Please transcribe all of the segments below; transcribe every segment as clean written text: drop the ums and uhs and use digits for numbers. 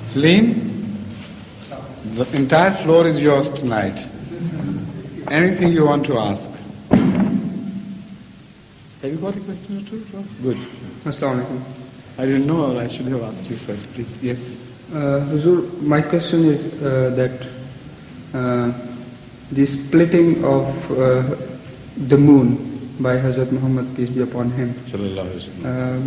Salim, the entire floor is yours tonight. Anything you want to ask. Have you got a question or two to ask? Good. Assalamu alaikum. I didn't know, I should have asked you first, please. Yes. Huzur, my question is that the splitting of the moon by Hazrat Muhammad, peace be upon him.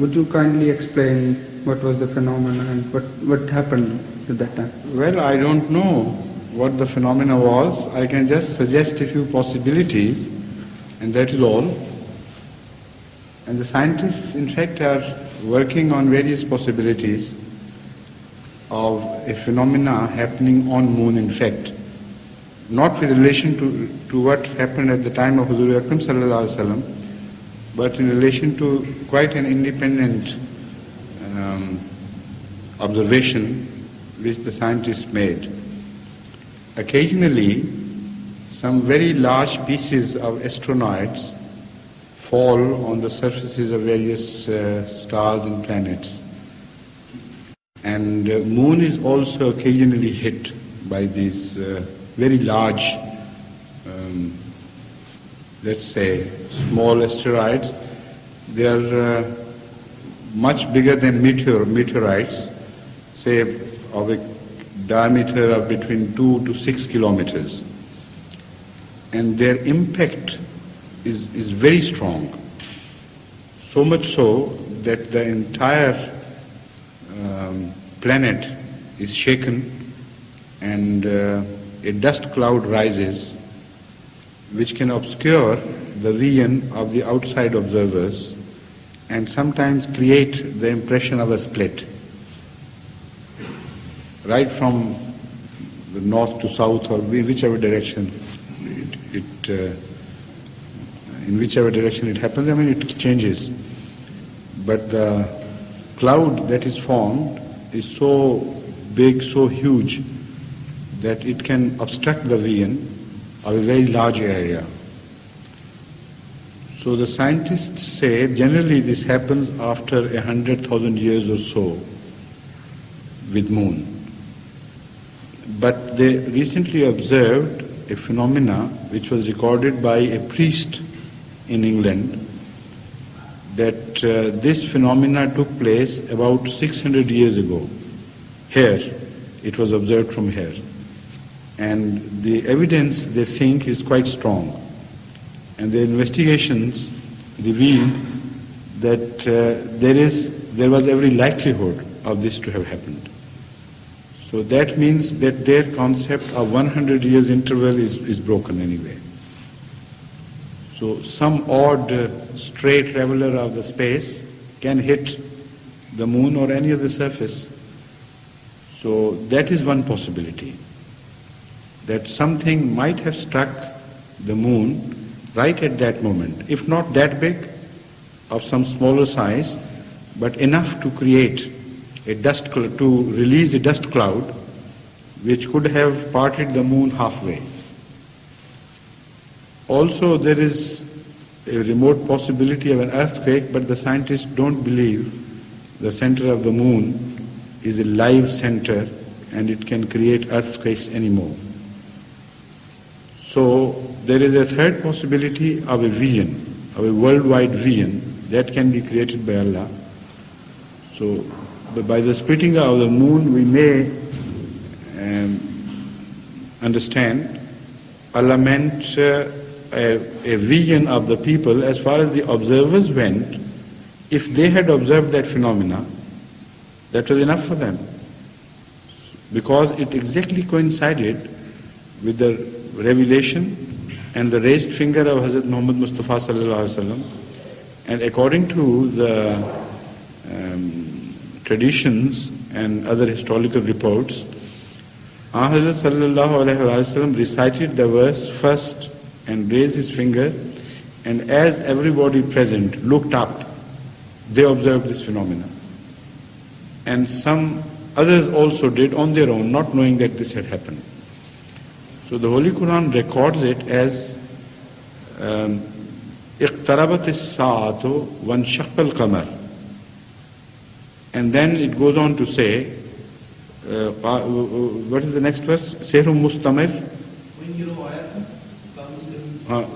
Would you kindly explain what was the phenomenon and what happened at that time? Well, I don't know what the phenomena was. I can just suggest a few possibilities, and that is all. And the scientists, in fact, are working on various possibilities of a phenomena happening on moon, in fact. Not with relation to what happened at the time of Huzur Akram sallallahu alaihi wasallam, but in relation to quite an independent observation which the scientists made. Occasionally, some very large pieces of asteroids fall on the surfaces of various stars and planets. And moon is also occasionally hit by these very large, let's say, small asteroids. They are much bigger than meteorites, say of a diameter of between 2 to 6 kilometers. And their impact is very strong. So much so that the entire planet is shaken and a dust cloud rises which can obscure the vision of the outside observers and sometimes create the impression of a split. Right from the north to south or whichever direction in whichever direction it happens, it changes. But the cloud that is formed is so big, so huge, that it can obstruct the vision of a very large area. So the scientists say generally this happens after 100,000 years or so with moon. But they recently observed a phenomena which was recorded by a priest in England, that this phenomena took place about 600 years ago. Here, it was observed from here. And the evidence, they think, is quite strong. And the investigations revealed that there was every likelihood of this to have happened. So that means that their concept of 100 years interval is broken anyway. So some odd stray traveler of the space can hit the moon or any other surface. So that is one possibility, that something might have struck the moon right at that moment, if not that big, of some smaller size, but enough to create a dust cloud, to release a dust cloud which could have parted the moon halfway. Also, there is a remote possibility of an earthquake, but the scientists don't believe the center of the moon is a live center and it can create earthquakes anymore. So there is a third possibility of a vision, of a worldwide vision that can be created by Allah. So by the splitting of the moon, we may understand Allah meant a vision of the people as far as the observers went. If they had observed that phenomena, that was enough for them, because it exactly coincided with the revelation and the raised finger of Hazrat Muhammad Mustafa sallallahu alaihi wasallam. And according to the traditions and other historical reports, Hazrat sallallahu alaihi wasallam recited the verse first and raised his finger, and as everybody present looked up, they observed this phenomenon. And some others also did on their own, not knowing that this had happened. So the Holy Quran records it as اقتربت الساعة وانشق القمر. And then it goes on to say what is the next verse? Sehrum mustamir.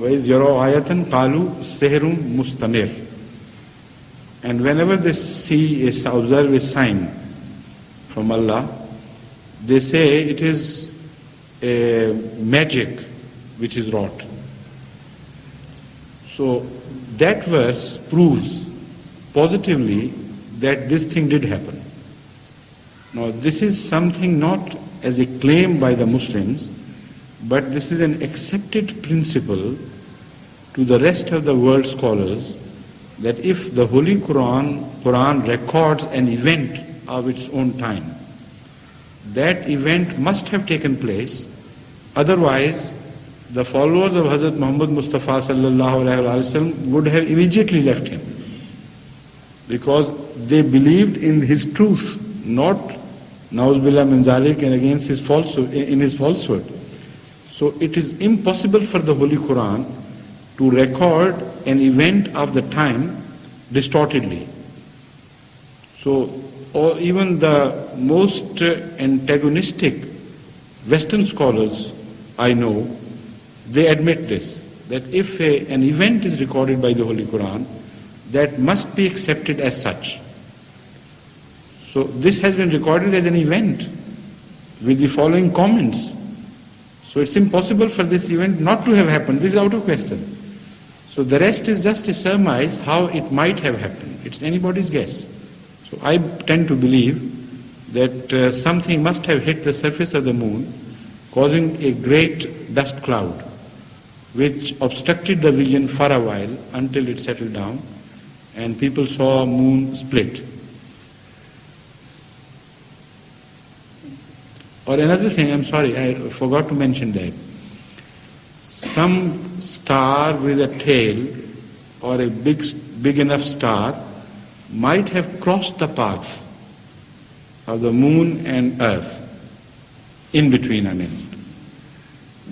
Where is Yaro ayatan qalu sehrum mustamir. And whenever they see observe a sign from Allah, they say it is a magic which is wrought. So that verse proves positively that this thing did happen. Now this is something not as a claim by the Muslims, but this is an accepted principle to the rest of the world scholars, that if the Holy Quran records an event of its own time, that event must have taken place, otherwise the followers of Hazrat Muhammad Mustafa sallallahu alaihi wasallam would have immediately left him, because they believed in his truth, not Nauz billah min zalik and against his falsehood, in his falsehood. So it is impossible for the Holy Quran to record an event of the time distortedly. So or even the most antagonistic Western scholars I know, they admit this, that if an event is recorded by the Holy Quran, that must be accepted as such. So this has been recorded as an event with the following comments. So it's impossible for this event not to have happened. This is out of question. So the rest is just a surmise how it might have happened. It's anybody's guess. So I tend to believe that something must have hit the surface of the moon, causing a great dust cloud, which obstructed the vision for a while until it settled down, and people saw moon split. Or another thing, I'm sorry, I forgot to mention that. Some star with a tail, or a big enough star, might have crossed the path of the moon and earth, in between,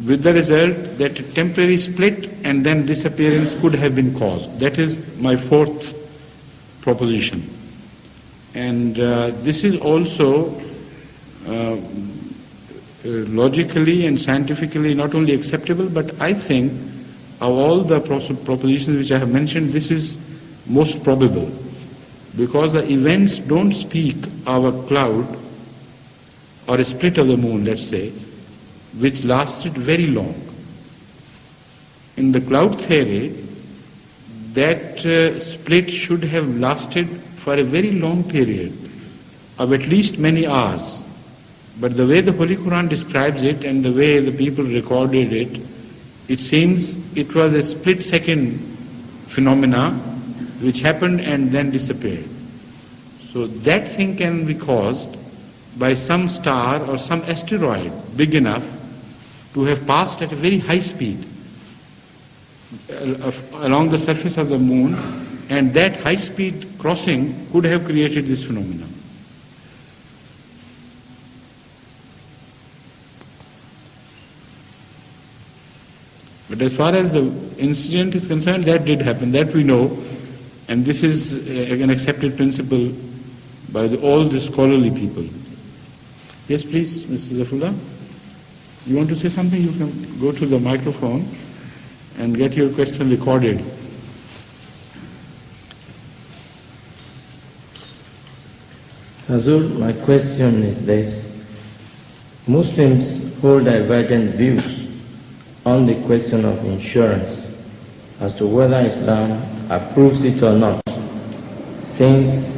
with the result that a temporary split and then disappearance could have been caused. That is my fourth proposition. And this is also logically and scientifically not only acceptable, but I think of all the propositions which I have mentioned, this is most probable, because the events don't speak of a cloud or a split of the moon, let's say, which lasted very long. In the cloud theory, that split should have lasted for a very long period of at least many hours. But the way the Holy Quran describes it and the way the people recorded it, it seems it was a split-second phenomena which happened and then disappeared. So that thing can be caused by some star or some asteroid big enough to have passed at a very high speed along the surface of the moon, and that high-speed crossing could have created this phenomenon. But as far as the incident is concerned, that did happen, that we know, and this is an accepted principle by all the scholarly people. Yes, please, Mr. Zafullah. You want to say something? You can go to the microphone and get your question recorded. Hazur, my question is this. Muslims hold divergent views on the question of insurance as to whether Islam approves it or not, since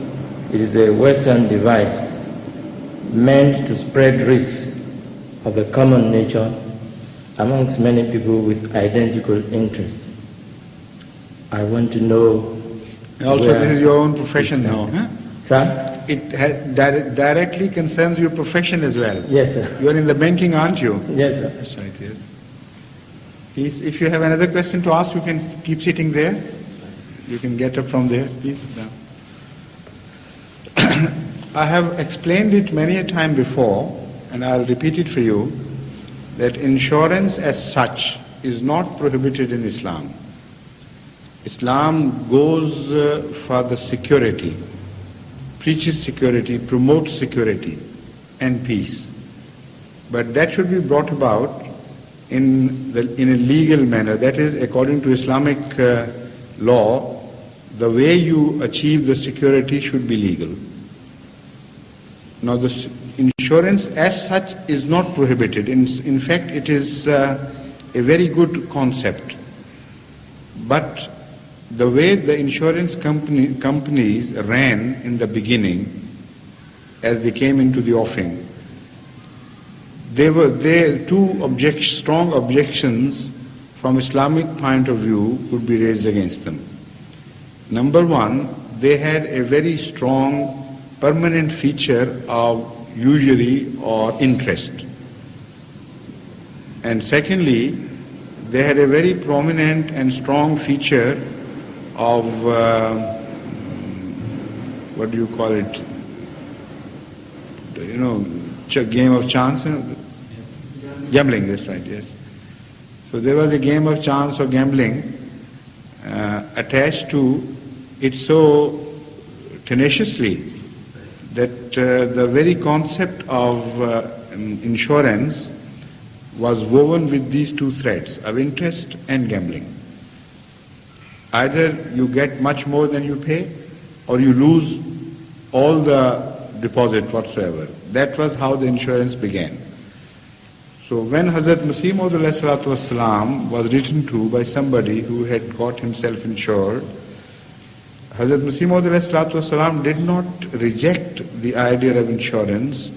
it is a Western device meant to spread risks of a common nature amongst many people with identical interests. I want to know. Also, this is your own profession now, huh? Sir? It directly concerns your profession as well. Yes, sir. You are in the banking, aren't you? Yes, sir. That's right, yes. Please, if you have another question to ask, you can keep sitting there. You can get up from there, please. I have explained it many a time before, and I'll repeat it for you, that insurance as such is not prohibited in Islam. Islam goes for the security, preaches security, promotes security. and peace. But that should be brought about in a legal manner. That is, according to Islamic law, the way you achieve the security should be legal. Now, the insurance as such is not prohibited. In fact, it is a very good concept. But the way the insurance companies ran in the beginning, as they came into the offing, there were two strong objections from Islamic point of view could be raised against them. Number one, they had a very strong permanent feature of usury or interest. And secondly, they had a very prominent and strong feature of, what do you call it, game of chance? Gambling, that's right, yes. So there was a game of chance or gambling attached to it so tenaciously that the very concept of insurance was woven with these two threads of interest and gambling. Either you get much more than you pay, or you lose all the deposit whatsoever. That was how the insurance began. So when Hazrat Masih Maud was written to by somebody who had got himself insured, Hazrat Masih Maud did not reject the idea of insurance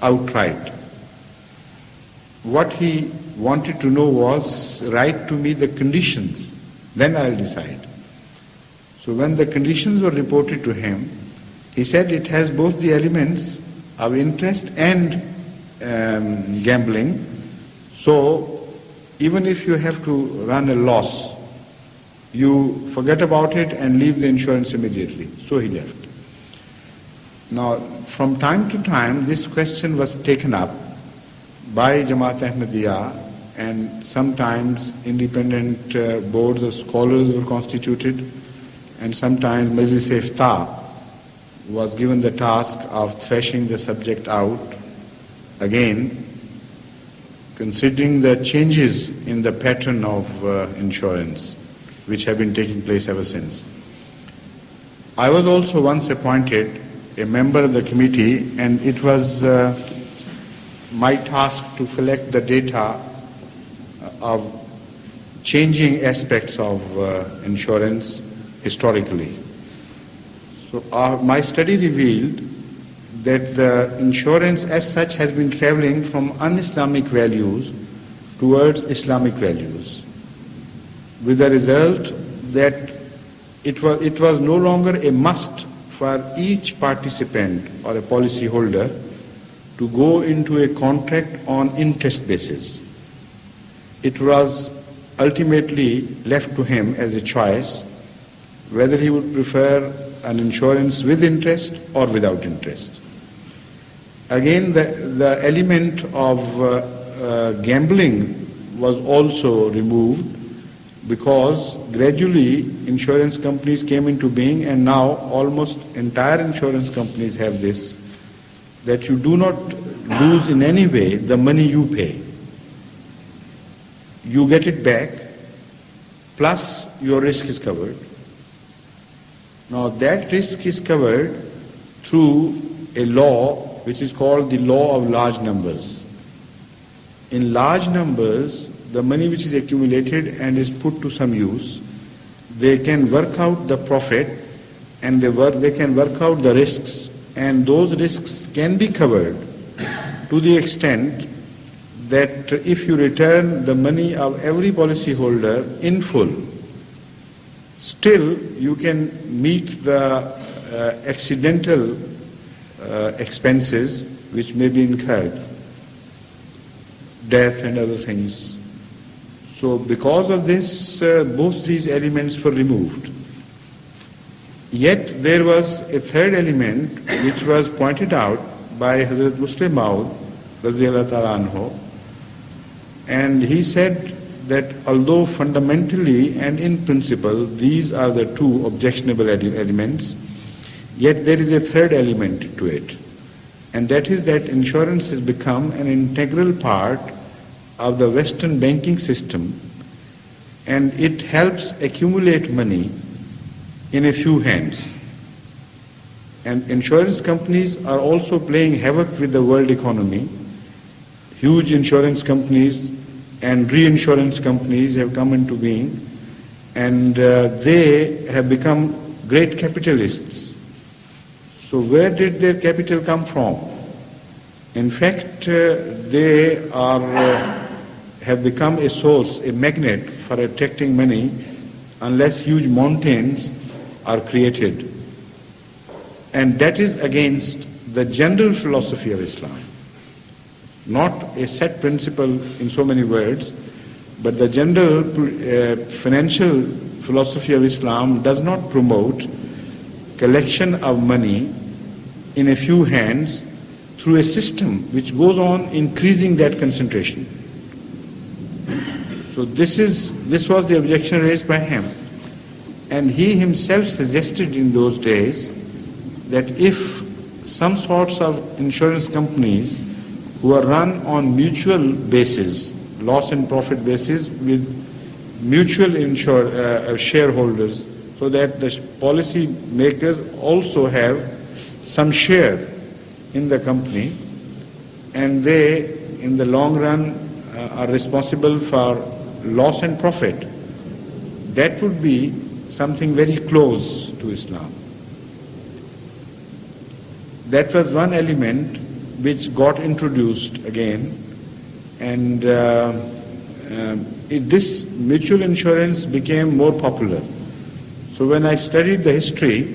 outright. What he wanted to know was, write to me the conditions, then I'll decide. So when the conditions were reported to him, he said it has both the elements of interest and gambling. So even if you have to run a loss, you forget about it and leave the insurance immediately. So he left. Now, from time to time, this question was taken up by Jamaat Ahmadiyya, and sometimes independent boards of scholars were constituted, and sometimes Majlis-e-Iftah was given the task of threshing the subject out again, considering the changes in the pattern of insurance which have been taking place ever since. I was also once appointed a member of the committee, and it was my task to collect the data of changing aspects of insurance historically. So my study revealed that the insurance as such has been traveling from un-Islamic values towards Islamic values, with the result that it was no longer a must for each participant or a policy holder to go into a contract on interest basis. It was ultimately left to him as a choice whether he would prefer an insurance with interest or without interest. Again, the element of gambling was also removed, because gradually insurance companies came into being, and now almost entire insurance companies have this, that you do not lose in any way the money you pay. You get it back, plus your risk is covered. Now that risk is covered through a law which is called the law of large numbers. In large numbers, the money which is accumulated and is put to some use, they can work out the profit, and they can work out the risks, and those risks can be covered to the extent that if you return the money of every policyholder in full, still you can meet the accidental expenses which may be incurred, death and other things. So because of this, both these elements were removed. Yet there was a third element which was pointed out by Hazrat Muslim Maud Radhiyallahu Ta'ala Anhu, and he said that although fundamentally and in principle these are the two objectionable elements, yet there is a third element to it. and that is that insurance has become an integral part of the Western banking system, and it helps accumulate money in a few hands. And insurance companies are also playing havoc with the world economy. Huge insurance companies and reinsurance companies have come into being, and they have become great capitalists. So where did their capital come from? In fact, they have become a source, a magnet for attracting money unless huge mountains are created. And that is against the general philosophy of Islam. Not a set principle in so many words, but the general financial philosophy of Islam does not promote collection of money in a few hands through a system which goes on increasing that concentration. So this was the objection raised by him. And he himself suggested in those days that if some sorts of insurance companies who are run on mutual basis, loss and profit basis, with mutual shareholders, so that the policy makers also have some share in the company, and they in the long run are responsible for loss and profit, that would be something very close to Islam. That was one element which got introduced again, and this mutual insurance became more popular. So when I studied the history,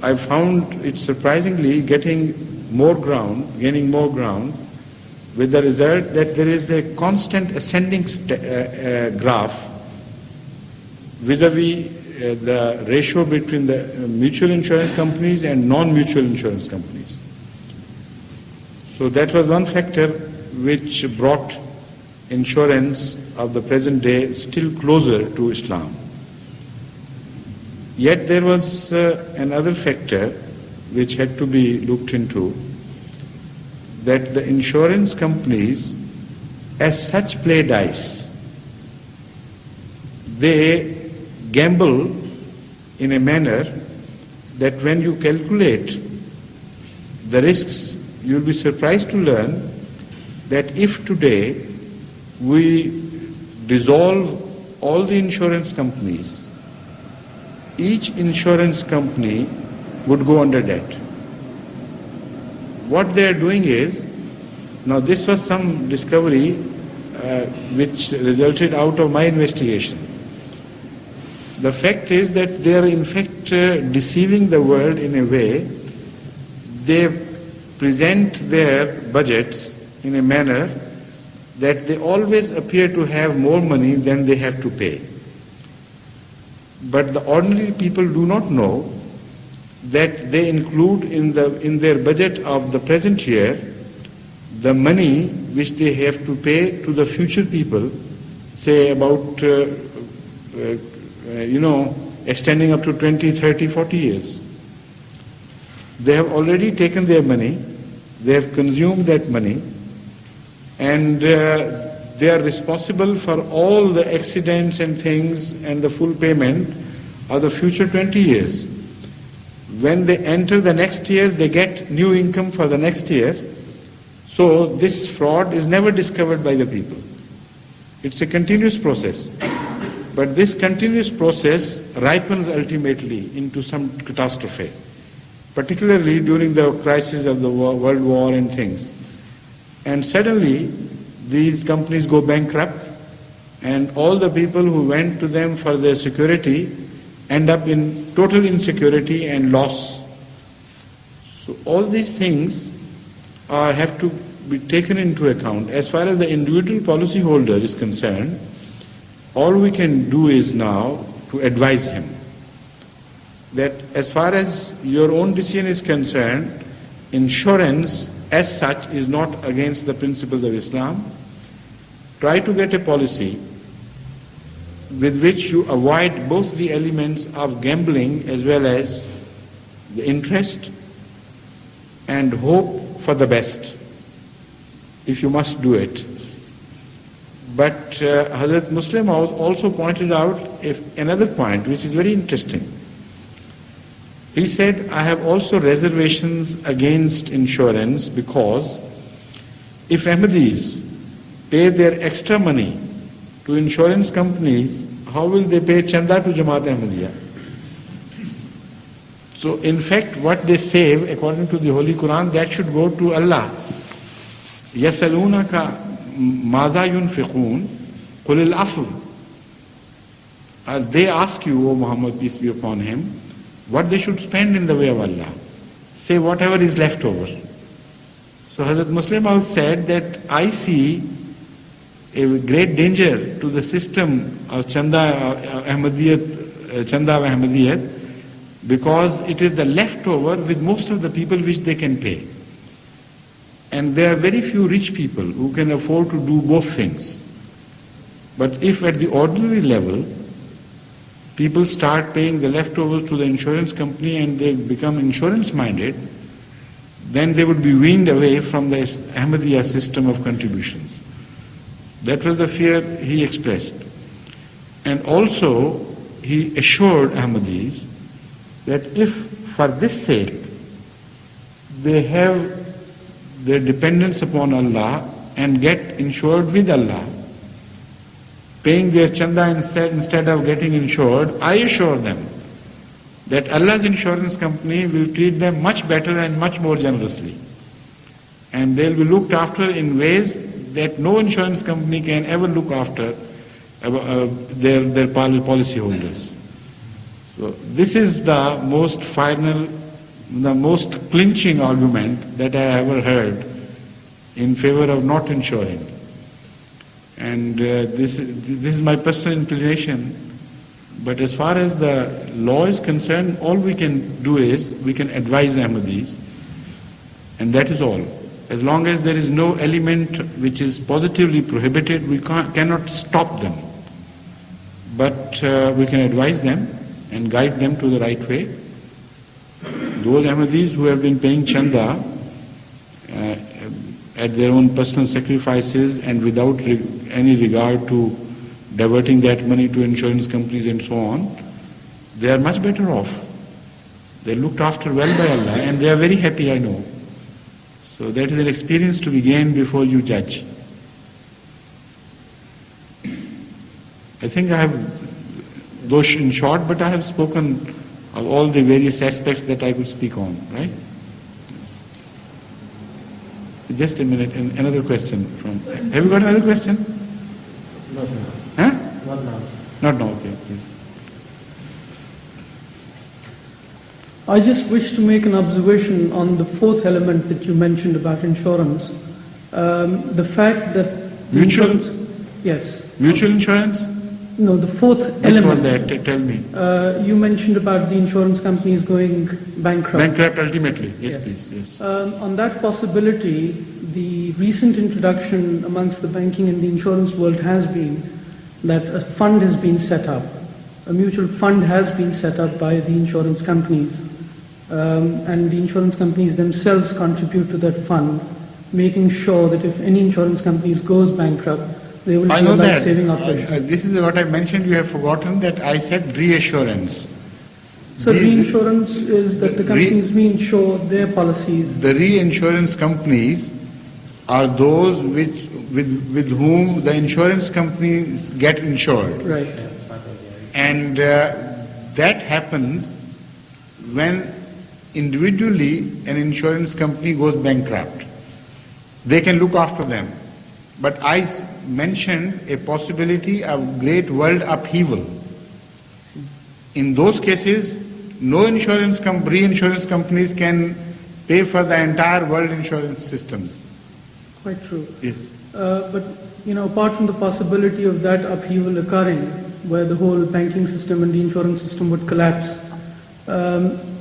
I found it surprisingly gaining more ground, with the result that there is a constant ascending graph vis-a-vis the ratio between the mutual insurance companies and non-mutual insurance companies. So that was one factor which brought insurance of the present day still closer to Islam. Yet there was another factor which had to be looked into, that the insurance companies as such play dice. They gamble in a manner that when you calculate the risks, you will be surprised to learn that if today we dissolve all the insurance companies, each insurance company would go under debt. What they are doing is, now this was some discovery which resulted out of my investigation. The fact is that they are in fact deceiving the world in a way. They present their budgets in a manner that they always appear to have more money than they have to pay. But the ordinary people do not know that they include in their budget of the present year the money which they have to pay to the future people, say about extending up to 20, 30, 40 years. They have already taken their money, they have consumed that money, and they are responsible for all the accidents and things and the full payment of the future 20 years. When they enter the next year, they get new income for the next year. So this fraud is never discovered by the people. It's a continuous process. But this continuous process ripens ultimately into some catastrophe, particularly during the crisis of the World War and things. And suddenly, these companies go bankrupt, and all the people who went to them for their security end up in total insecurity and loss. So all these things have to be taken into account. As far as the individual policyholder is concerned, all we can do is now to advise him that as far as your own decision is concerned, insurance as such is not against the principles of Islam. Try to get a policy with which you avoid both the elements of gambling as well as the interest, and hope for the best, if you must do it. But Hazrat Muslim also pointed out another point which is very interesting. He said, I have also reservations against insurance because if Ahmadis pay their extra money to insurance companies, how will they pay Chanda to Jamaat Ahmadiyya? So in fact what they save according to the Holy Quran, that should go to Allah. يَسَلُونَكَ مَاذَا يُنْفِقُونَ قُلِ الْعَفْوِ. They ask you, O Muhammad, peace be upon him, what they should spend in the way of Allah. Say whatever is left over. So Hazrat Muslim Maud said that I see a great danger to the system of Chanda Ahmadiyyat, because it is the leftover with most of the people which they can pay. And there are very few rich people who can afford to do both things. But if at the ordinary level, people start paying the leftovers to the insurance company and they become insurance minded, then they would be weaned away from the Ahmadiyya system of contributions. That was the fear he expressed. And also, he assured Ahmadis that if for this sake they have their dependence upon Allah and get insured with Allah, paying their chanda instead of getting insured, I assure them that Allah's insurance company will treat them much better and much more generously. And they'll be looked after in ways that no insurance company can ever look after their policy holders. So this is the most final, the most clinching argument that I ever heard in favor of not insuring. And this is my personal inclination. But as far as the law is concerned, all we can do is we can advise Ahmadis, and that is all. As long as there is no element which is positively prohibited, we cannot stop them. But we can advise them and guide them to the right way. Those Ahmadis who have been paying chanda at their own personal sacrifices and without any regard to diverting that money to insurance companies and so on, they are much better off. They are looked after well by Allah and they are very happy, I know. So that is an experience to be gained before you judge. I think I have, though in short, but I have spoken of all the various aspects that I could speak on, right? Yes. Just a minute, another question from. Have you got another question? Not now. Huh? Not now. Not now, okay, please. I just wish to make an observation on the fourth element that you mentioned about insurance. The fact that mutual insurance, yes. Mutual insurance? No, the fourth element. Which was that? Tell me. You mentioned about the insurance companies going bankrupt. Bankrupt ultimately. Yes, please. Yes. On that possibility, the recent introduction amongst the banking and the insurance world has been that a fund has been set up. A mutual fund has been set up by the insurance companies. And the insurance companies themselves contribute to that fund, making sure that if any insurance companies goes bankrupt, they will be a life-saving operation. This is what I mentioned. You have forgotten that I said reassurance. So reinsurance is that the companies reinsure their policies. The reinsurance companies are those with whom the insurance companies get insured. Right. And that happens when individually an insurance company goes bankrupt. They can look after them. But I mentioned a possibility of great world upheaval. In those cases, no reinsurance companies can pay for the entire world insurance systems. Quite true. Yes. But, apart from the possibility of that upheaval occurring, where the whole banking system and the insurance system would collapse,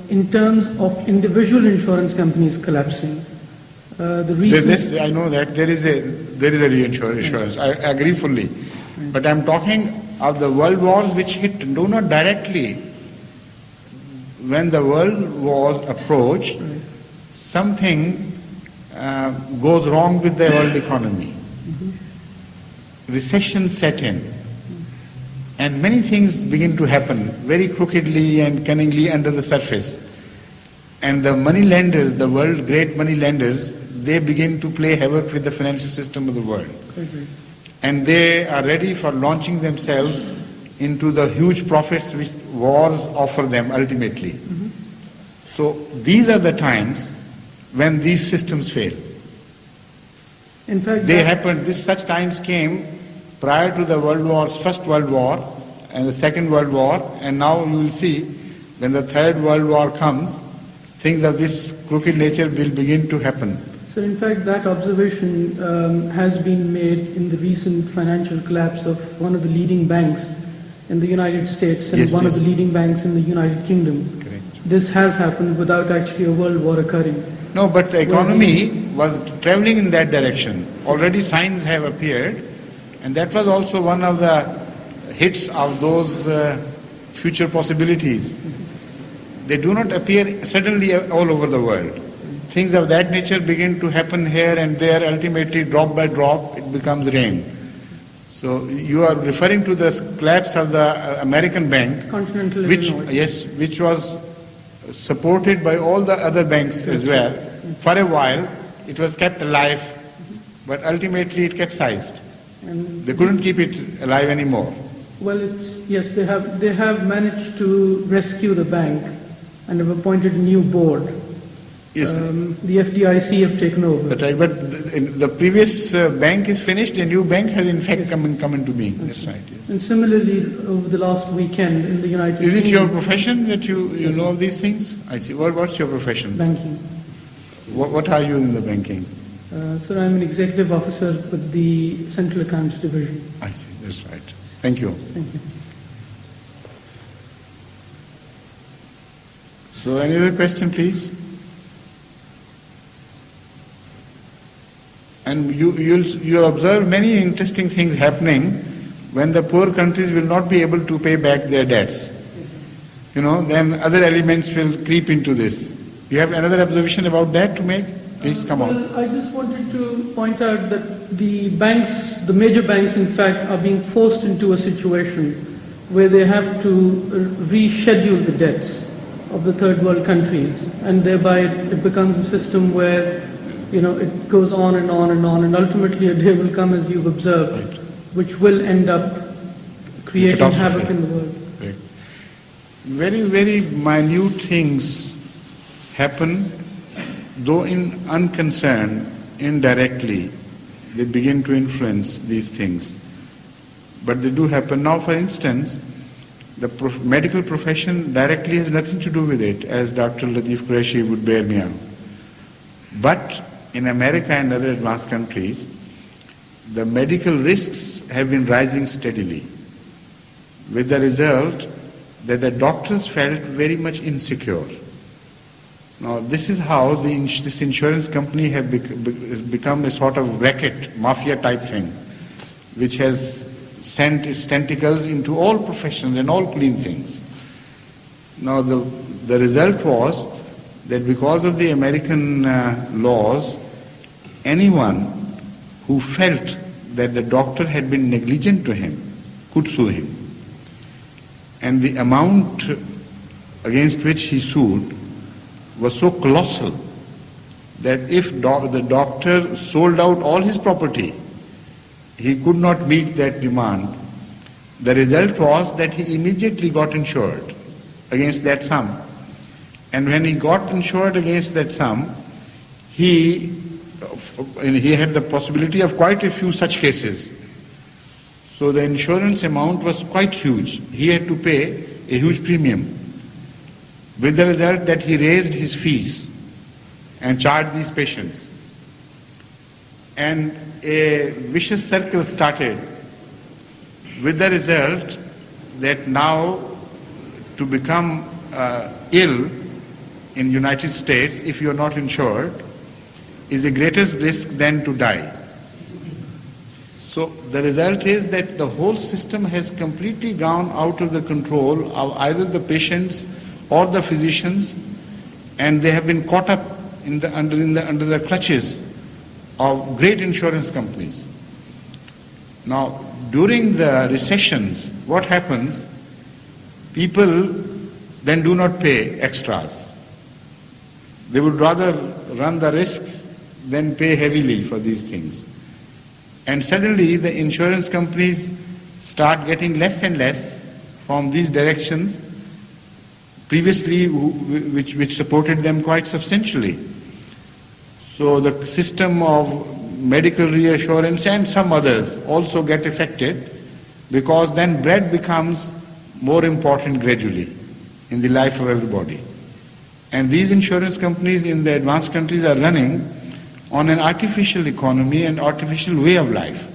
in terms of individual insurance companies collapsing, the recent... I know that there is a reinsurance. I agree fully. But I'm talking of the world wars which hit, do not directly. When the world wars approached, something goes wrong with the world economy. Recession set in. And many things begin to happen very crookedly and cunningly under the surface. And the money lenders, the world's great money lenders, they begin to play havoc with the financial system of the world. And they are ready for launching themselves into the huge profits which wars offer them ultimately. So these are the times when these systems fail. In fact, such times came prior to the World Wars, First World War and the Second World War, and now you will see when the Third World War comes, things of this crooked nature will begin to happen. So in fact, that observation has been made in the recent financial collapse of one of the leading banks in the United States and one of the leading banks in the United Kingdom. Correct. This has happened without actually a world war occurring. No, but the economy was traveling in that direction. Already signs have appeared, and that was also one of the hits of those future possibilities. They do not appear suddenly all over the world. Things of that nature begin to happen here and there, ultimately drop by drop it becomes rain. So you are referring to the collapse of the American bank, Continental which was supported by all the other banks as well. For a while it was kept alive, but ultimately it capsized. And they couldn't keep it alive anymore. Well, they have managed to rescue the bank and have appointed a new board. Yes. The FDIC have taken over. But the previous bank is finished, a new bank has in fact come into being. That's right, yes. And similarly, over the last weekend in the United Kingdom... Is it your profession that you know of these things? I see. What's your profession? Banking. What are you in the banking? Sir, I'm an executive officer with the Central Accounts Division. I see, that's right. Thank you. Thank you. So any other question, please? And you observe many interesting things happening when the poor countries will not be able to pay back their debts. Then other elements will creep into this. You have another observation about that to make? Please come on. I just wanted to point out that the major banks in fact are being forced into a situation where they have to reschedule the debts of the third world countries, and thereby it becomes a system where it goes on and on and on, and ultimately a day will come, as you've observed, which will end up creating havoc in the world. Right. Very, very minute things happen, though in unconcerned, indirectly, they begin to influence these things. But they do happen. Now, for instance, the medical profession directly has nothing to do with it, as Dr. Latif Qureshi would bear me out. But in America and other advanced countries, the medical risks have been rising steadily, with the result that the doctors felt very much insecure. Now, this is how this insurance company has become a sort of racket, mafia type thing, which has sent its tentacles into all professions and all clean things. Now, the result was that because of the American laws, anyone who felt that the doctor had been negligent to him could sue him. And the amount against which he sued was so colossal that if the doctor sold out all his property, he could not meet that demand. The result was that he immediately got insured against that sum. And when he got insured against that sum, he had the possibility of quite a few such cases. So the insurance amount was quite huge. He had to pay a huge premium, with the result that he raised his fees and charged these patients. And a vicious circle started, with the result that now to become ill in United States, if you are not insured, is the greatest risk than to die. So the result is that the whole system has completely gone out of the control of either the patients or the physicians, and they have been caught up under the clutches of great insurance companies. Now, during the recessions, what happens? People then do not pay extras. They would rather run the risks than pay heavily for these things. And suddenly the insurance companies start getting less and less from these directions previously which supported them quite substantially. So the system of medical reassurance and some others also get affected, because then bread becomes more important gradually in the life of everybody. And these insurance companies in the advanced countries are running on an artificial economy and artificial way of life.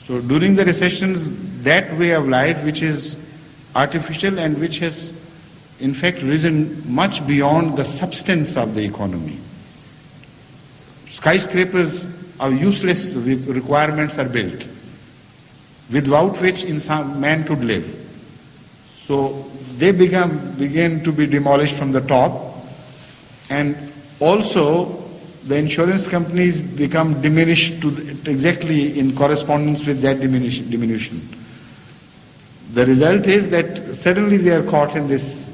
So during the recessions, that way of life, which is artificial and which has in fact risen much beyond the substance of the economy. Skyscrapers are useless requirements are built, without which man could live. So they began to be demolished from the top, and also the insurance companies become diminished to exactly in correspondence with that diminution. The result is that suddenly they are caught in this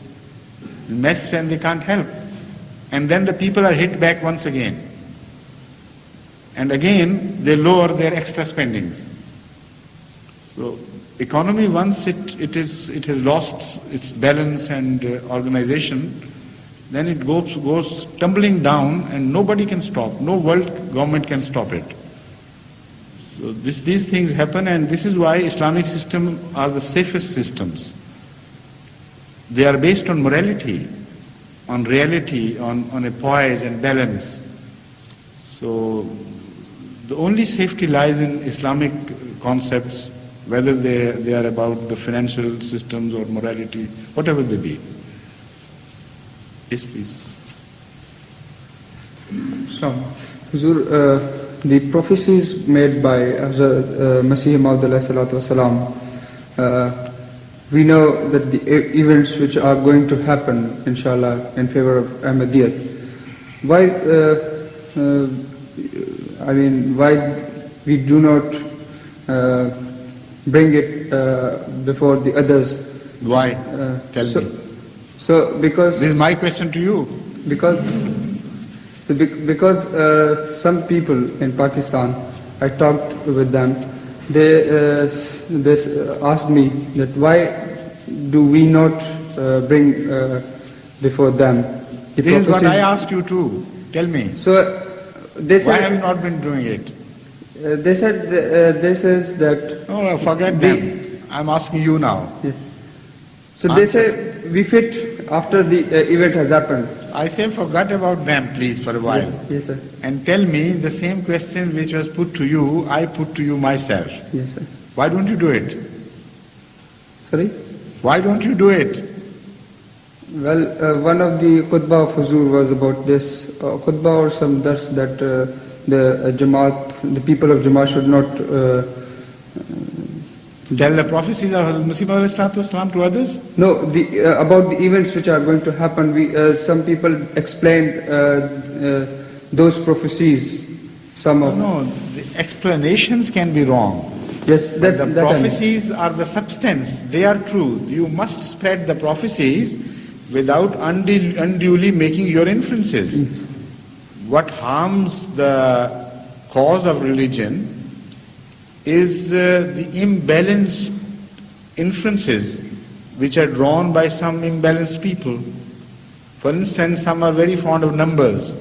mess and they can't help. And then the people are hit back once again. And again they lower their extra spendings. So economy, once it has lost its balance and organization, then it goes tumbling down and nobody can stop. No world government can stop it. So these things happen, and this is why Islamic systems are the safest systems. They are based on morality, on reality, on a poise and balance. So the only safety lies in Islamic concepts, whether they are about the financial systems or morality, whatever they be. Yes, please. Huzur, the prophecies made by Masih Maud alayhi salatu wasalam, we know that the events which are going to happen, inshallah, in favor of Ahmadiyyat, why we do not bring it before the others? Why? Tell me. So because this is my question to you. Because some people in Pakistan, I talked with them. They asked me that why do we not bring before them the This is what I asked you too. Tell me. So they said, why have you not been doing it? They said that. No, forget them. I'm asking you now. Yes. So they say we fit after the event has happened. I say forget about them, please, for a while. Yes, sir. And tell me the same question which was put to you, I put to you myself. Yes, sir. Why don't you do it? Sorry? Why don't you do it? Well, one of the khutbah of Huzur was about this khutbah or some dars that the Jamaat, the people of Jamaat should not tell the prophecies of Hazrat Masih Maud to others? No, about the events which are going to happen. Some people explained those prophecies. No, the explanations can be wrong. Yes, but the prophecies are the substance. They are true. You must spread the prophecies without unduly making your inferences. Yes. What harms the cause of religion is the imbalanced inferences which are drawn by some imbalanced people. For instance, some are very fond of numbers.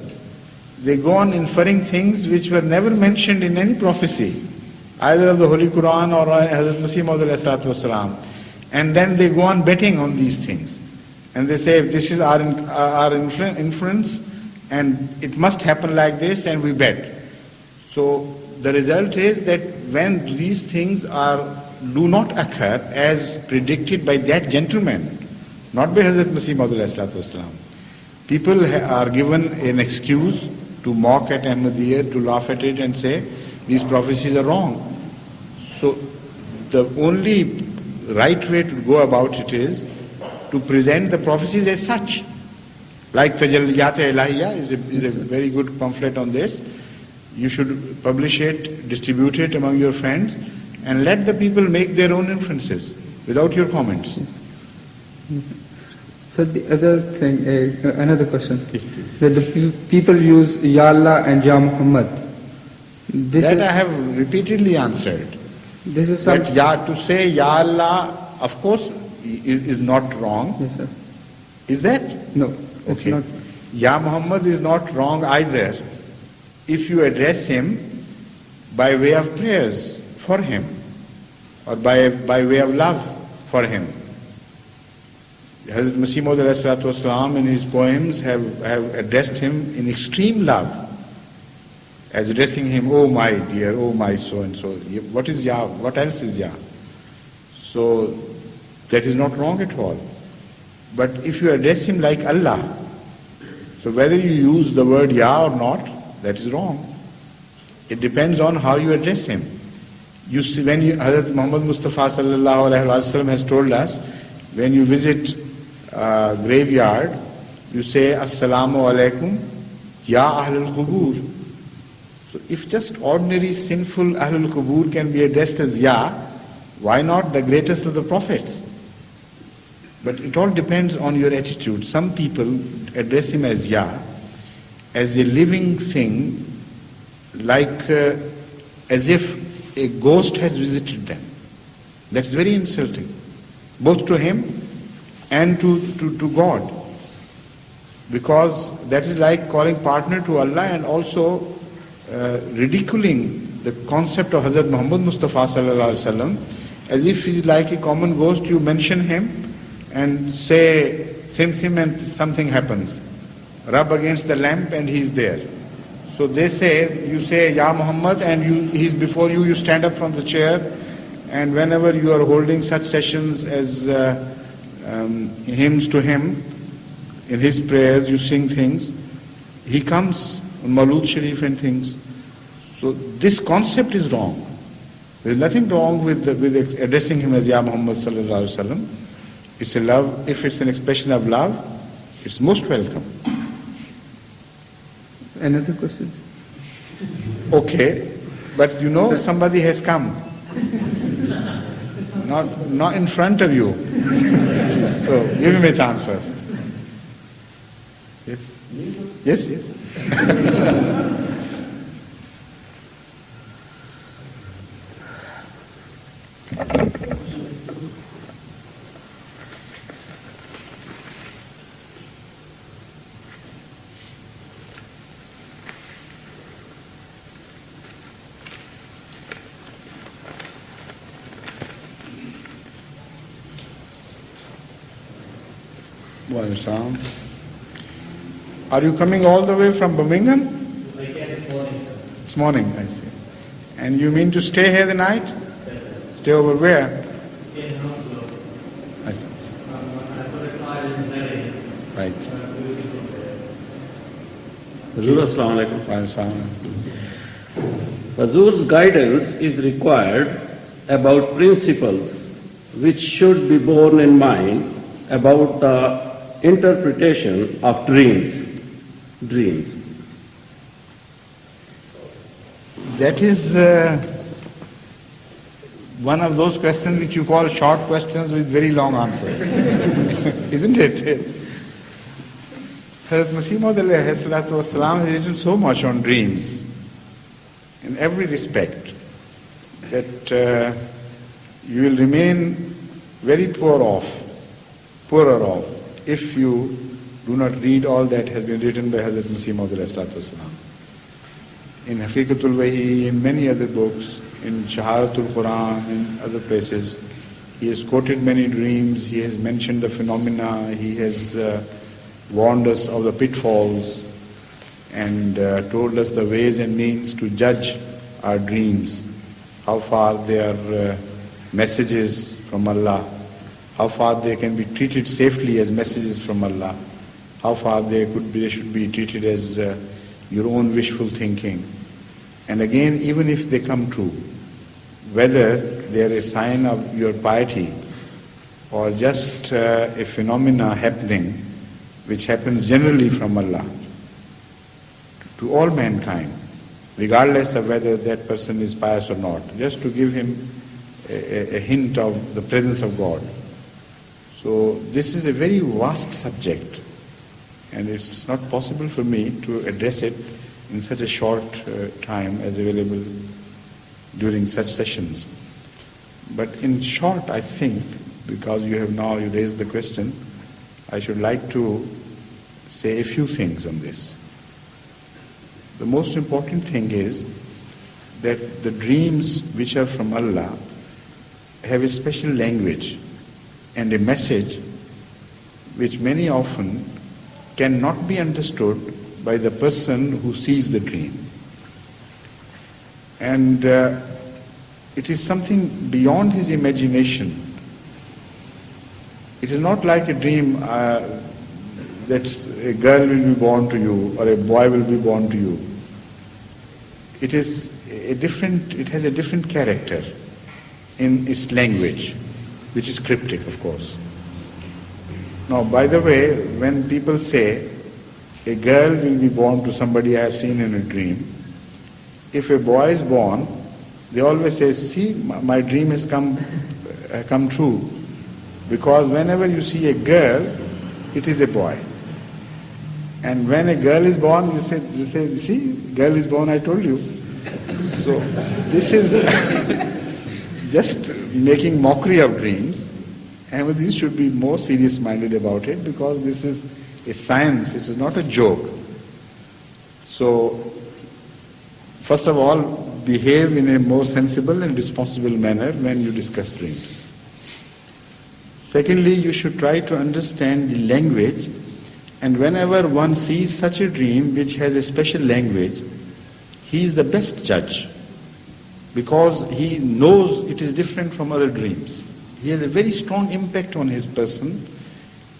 They go on inferring things which were never mentioned in any prophecy, either of the Holy Quran or Hazrat Masih Maud alayhi salatu wasalam. And then they go on betting on these things. And they say, this is our inference, and it must happen like this, and we bet. So the result is that when these things do not occur as predicted by that gentleman, not by Hazrat Masih Maud alayhi salatu wasalam, people are given an excuse to mock at Ahmadiyyat, to laugh at it and say, these prophecies are wrong. So the only right way to go about it is to present the prophecies as such. Like Tajalliyat Ilahiyya is a very good pamphlet on this. You should publish it, distribute it among your friends, and let the people make their own inferences without your comments. So the other thing, another question. So the people use Ya Allah and Ya Muhammad. That I have repeatedly answered. This is that to say Ya Allah, of course, is not wrong. Yes, sir. Is that? No, it's Okay. not. Ya Muhammad is not wrong either if you address him by way of prayers for him or by way of love for him. Hazrat Masih Maud ﷺ in his poems have addressed him in extreme love, as addressing him, oh my dear, oh my so and so. What is Ya? What else is Ya? So that is not wrong at all. But if you address him like Allah, so whether you use the word Ya or not, that is wrong. It depends on how you address him. You see, when Hazrat Muhammad Mustafa sallallahu alaihi wasallam has told us, when you visit graveyard, you say Assalamu alaikum Ya Ahlul Qubur. So if just ordinary sinful Ahlul Qubur can be addressed as Ya, why not the greatest of the prophets? But it all depends on your attitude. Some people address him as Ya, as a living thing, like as if a ghost has visited them. That's very insulting, both to him and to God. Because that is like calling partner to Allah and also ridiculing the concept of Hazrat Muhammad Mustafa sallallahu alaihi wasallam, as if he's like a common ghost. You mention him and say sim and something happens. Rub against the lamp and he's there. So they say, you say Ya Muhammad and he's before you, you stand up from the chair, and whenever you are holding such sessions as hymns to him, in his prayers you sing things, he comes on Mawlud Sharif and things. So this concept is wrong. There is nothing wrong with addressing him as Ya Muhammad sallallahu alaihi wasallam. It's a love. If it's an expression of love, it's most welcome. Another question? Okay, but somebody has come. Not in front of you. So give him a chance first. Yes? Yes. Are you coming all the way from Birmingham? I came this morning. This morning, I see. And you mean to stay here the night? Yes. Stay over where? In Hounslow. I see. I put a file in Reading. Right. Hazur, Assalamu alaikum. Assalamu Hazur's guidance is required about principles which should be borne in mind about the interpretation of dreams. That is one of those questions which you call short questions with very long answers. Isn't it? Hazrat Masih Maud has written so much on dreams in every respect that you will remain very poorer off if you do not read all that has been written by Hazrat Masih Maud in Haqiqatul Wahi, in many other books, in Shahadatul Quran, in other places. He has quoted many dreams, he has mentioned the phenomena, he has warned us of the pitfalls and told us the ways and means to judge our dreams, how far they are messages from Allah, how far they can be treated safely as messages from Allah, how far they should be treated as your own wishful thinking. And again, even if they come true, whether they are a sign of your piety or just a phenomena happening which happens generally from Allah to all mankind, regardless of whether that person is pious or not, just to give him a hint of the presence of God. So this is a very vast subject, and it's not possible for me to address it in such a short time as available during such sessions. But in short, I think, because you raised the question, I should like to say a few things on this. The most important thing is that the dreams which are from Allah have a special language and a message which many often cannot be understood by the person who sees the dream. And it is something beyond his imagination. It is not like a dream that a girl will be born to you or a boy will be born to you. It has a different character in its language, which is cryptic, of course. Now, by the way, when people say a girl will be born to somebody I have seen in a dream, if a boy is born, they always say, see, my dream has come true. Because whenever you see a girl, it is a boy. And when a girl is born, you say, see, girl is born, I told you. So this is just making mockery of dreams. Ahmadis should be more serious-minded about it, because this is a science, it is not a joke. So, first of all, behave in a more sensible and responsible manner when you discuss dreams. Secondly, you should try to understand the language, and whenever one sees such a dream which has a special language, he is the best judge, because he knows it is different from other dreams. He has a very strong impact on his person,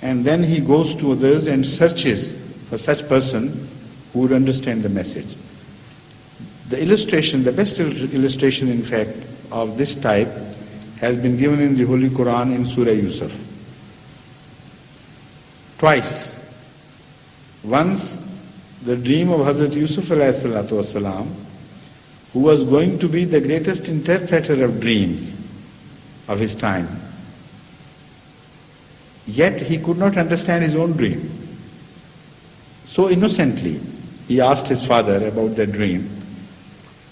and then he goes to others and searches for such person who would understand the message. The illustration, the best illustration in fact of this type, has been given in the Holy Quran in Surah Yusuf. Twice. Once, the dream of Hazrat Yusuf ﷺ, who was going to be the greatest interpreter of dreams of his time. Yet he could not understand his own dream. So innocently, he asked his father about that dream,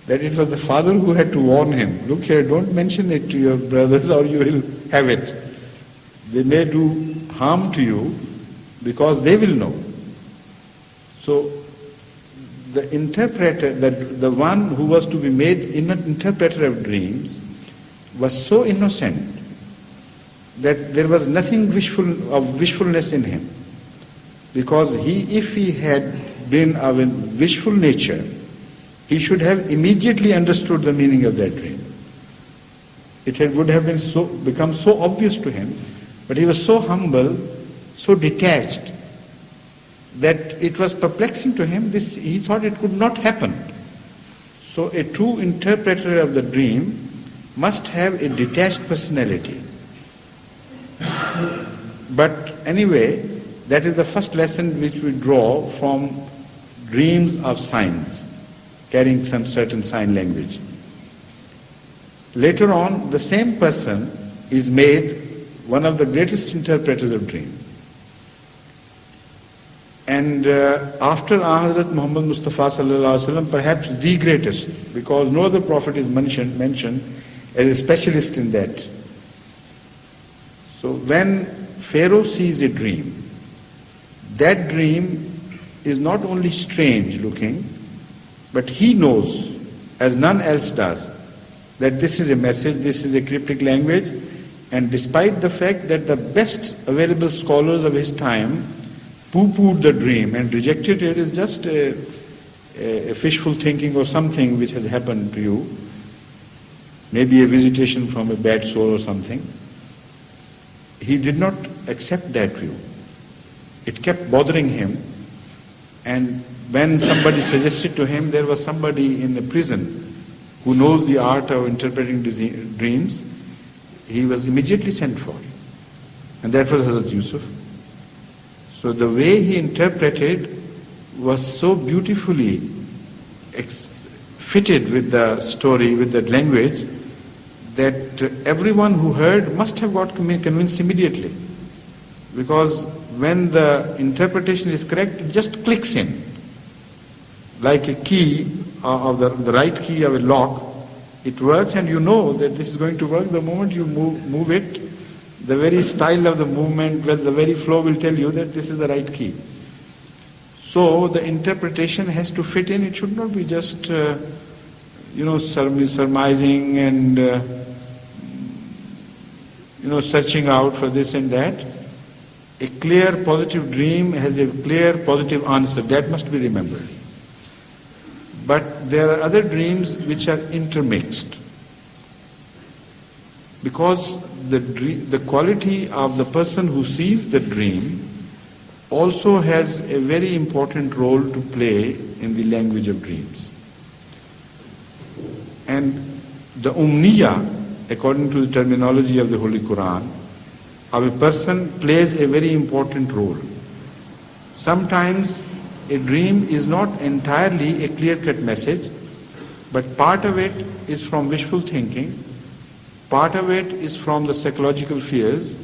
that it was the father who had to warn him, look here, don't mention it to your brothers or you will have it. They may do harm to you because they will know. So the interpreter, the one who was to be made an interpreter of dreams, was so innocent that there was nothing wishfulness in him. Because if he had been of a wishful nature, he should have immediately understood the meaning of that dream. Would have become so obvious to him, but he was so humble, so detached, that it was perplexing to him. He thought it could not happen. So a true interpreter of the dream must have a detached personality. But anyway, that is the first lesson which we draw from dreams of signs, carrying some certain sign language. Later on, the same person is made one of the greatest interpreters of dreams. And after Hazrat Muhammad Mustafa sallallahu alaihi wasallam, perhaps the greatest, because no other prophet is mentioned as a specialist in that. So when Pharaoh sees a dream, that dream is not only strange looking, but he knows, as none else does, that this is a message, this is a cryptic language, and despite the fact that the best available scholars of his time pooh-poohed the dream and rejected it as just a fishful thinking or something which has happened to you, maybe a visitation from a bad soul or something, he did not accept that view. It kept bothering him, and when somebody suggested to him, there was somebody in the prison who knows the art of interpreting dreams, he was immediately sent for. And that was Hazrat Yusuf. So the way he interpreted was so beautifully fitted with the story, with the language, that everyone who heard must have got convinced immediately. Because when the interpretation is correct, it just clicks in. Like a key of the right key of a lock, it works and you know that this is going to work the moment you move it. The very style of the movement, the very flow will tell you that this is the right key. So the interpretation has to fit in. It should not be just, surmising and, searching out for this and that. A clear positive dream has a clear positive answer. That must be remembered. But there are other dreams which are intermixed. Because the quality of the person who sees the dream also has a very important role to play in the language of dreams. And the umniya, according to the terminology of the Holy Quran, of a person plays a very important role. Sometimes a dream is not entirely a clear-cut message, but part of it is from wishful thinking, part of it is from the psychological fears,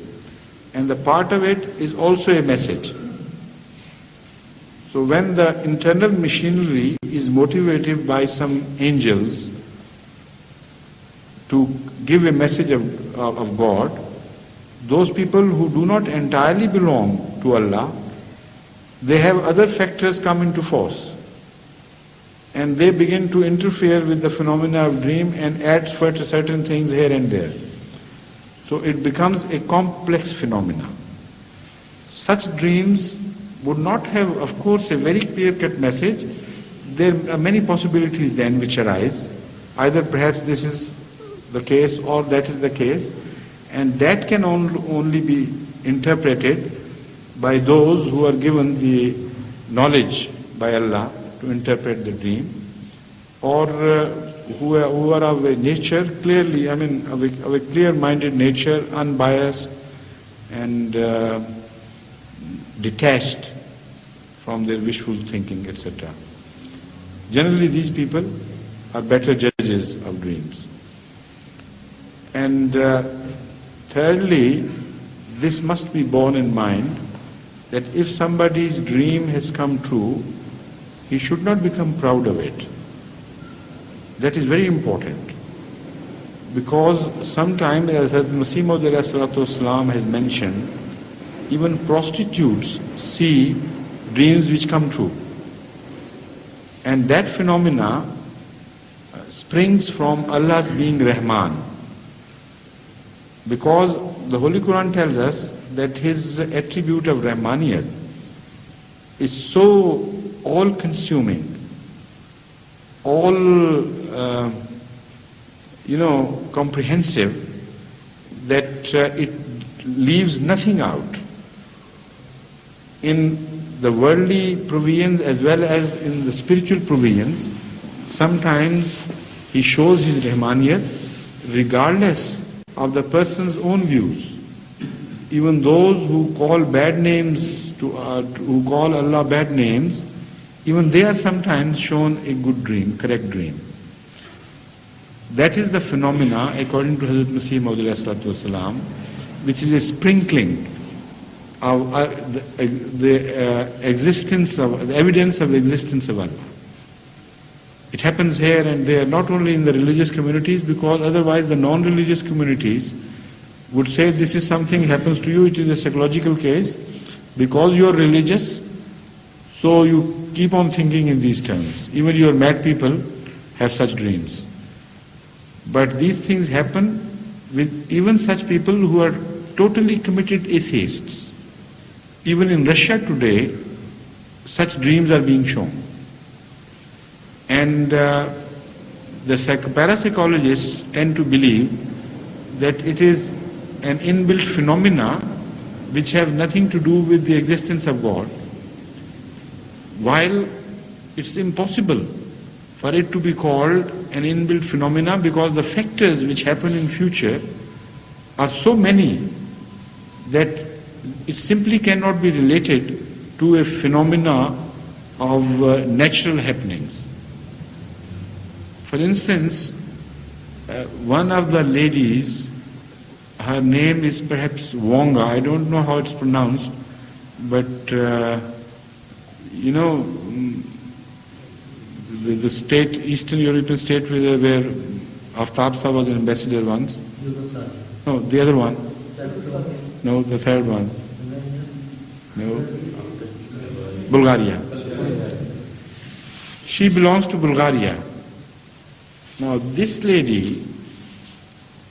and the part of it is also a message. So when the internal machinery is motivated by some angels to give a message of God, those people who do not entirely belong to Allah, they have other factors come into force. And they begin to interfere with the phenomena of dream and add certain things here and there. So it becomes a complex phenomena. Such dreams would not have, of course, a very clear-cut message. There are many possibilities then which arise. Either perhaps this is the case or that is the case. And that can only be interpreted by those who are given the knowledge by Allah to interpret the dream, or who are of a nature clearly, of a clear-minded nature, unbiased and detached from their wishful thinking, etc. Generally, these people are better judges of dreams. And thirdly, this must be borne in mind, that if somebody's dream has come true, he should not become proud of it. That is very important. Because sometimes, as Masih Maud has mentioned, even prostitutes see dreams which come true. And that phenomena springs from Allah's being Rahman. Because the Holy Quran tells us that His attribute of Rahmaniyat is so all-consuming, comprehensive, that it leaves nothing out. In the worldly provisions as well as in the spiritual provisions, sometimes He shows His Rahmaniyat regardless of the person's own views. Even those who call bad names, who call Allah bad names, even they are sometimes shown a good dream, correct dream. That is the phenomena, according to Hazrat Masih Maud, which is a sprinkling of the evidence of the existence of Allah. It happens here and there, not only in the religious communities, because otherwise the non-religious communities would say this is something happens to you, it is a psychological case, because you are religious, so you keep on thinking in these terms. Even your mad people have such dreams. But these things happen with even such people who are totally committed atheists. Even in Russia today, such dreams are being shown. And the parapsychologists tend to believe that it is an inbuilt phenomena which have nothing to do with the existence of God, while it's impossible for it to be called an inbuilt phenomena, because the factors which happen in future are so many that it simply cannot be related to a phenomena of natural happenings. For instance, one of the ladies, her name is perhaps Wonga, I don't know how it's pronounced, but the state, Eastern European state where Aftab Sahib was an ambassador once. No, the other one. No, the third one. No. Bulgaria. She belongs to Bulgaria. Now this lady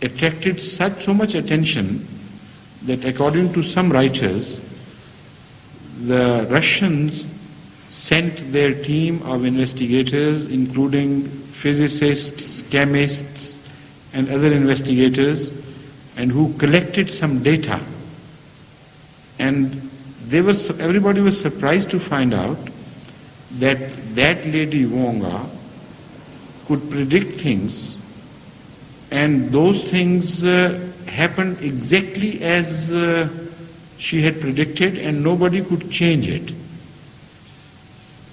attracted so much attention that according to some writers, the Russians sent their team of investigators, including physicists, chemists, and other investigators, and who collected some data. And everybody was surprised to find out that lady Wonga could predict things, and those things happened exactly as she had predicted, and nobody could change it.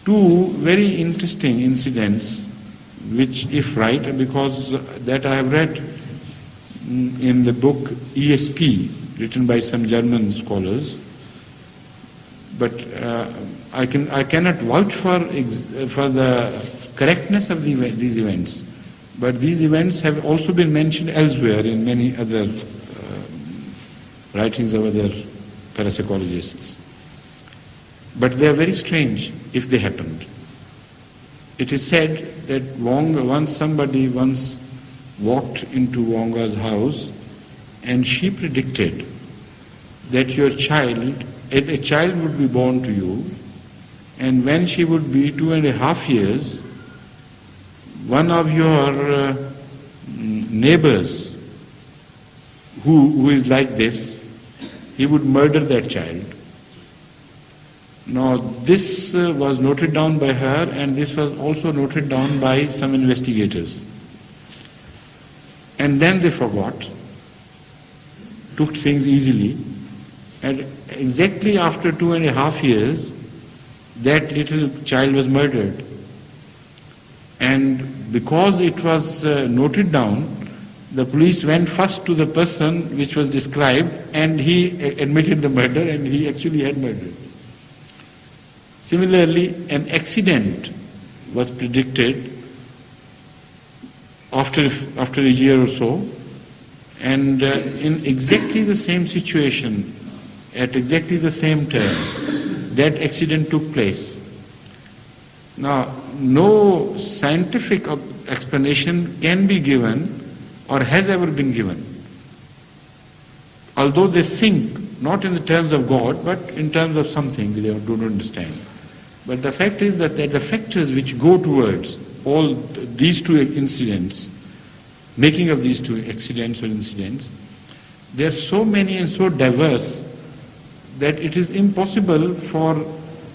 Two very interesting incidents, which if right, because that I have read in the book ESP, written by some German scholars, but I cannot vouch for the correctness of these events. But these events have also been mentioned elsewhere in many other writings of other parapsychologists. But they are very strange if they happened. It is said that somebody once walked into Wonga's house and she predicted that a child would be born to you, and when she would be 2.5 years, one of your neighbors who is like this, he would murder that child. Now this was noted down by her, and this was also noted down by some investigators. And then they forgot, took things easily, and exactly after 2.5 years, that little child was murdered. And because it was noted down, the police went first to the person which was described, and he admitted the murder, and he actually had murdered. Similarly, an accident was predicted after a year or so, and in exactly the same situation, at exactly the same time, that accident took place. Now, no scientific explanation can be given or has ever been given. Although they think, not in the terms of God, but in terms of something they don't understand. But the fact is that the factors which go towards all these two incidents, making of these two accidents or incidents, they are so many and so diverse that it is impossible for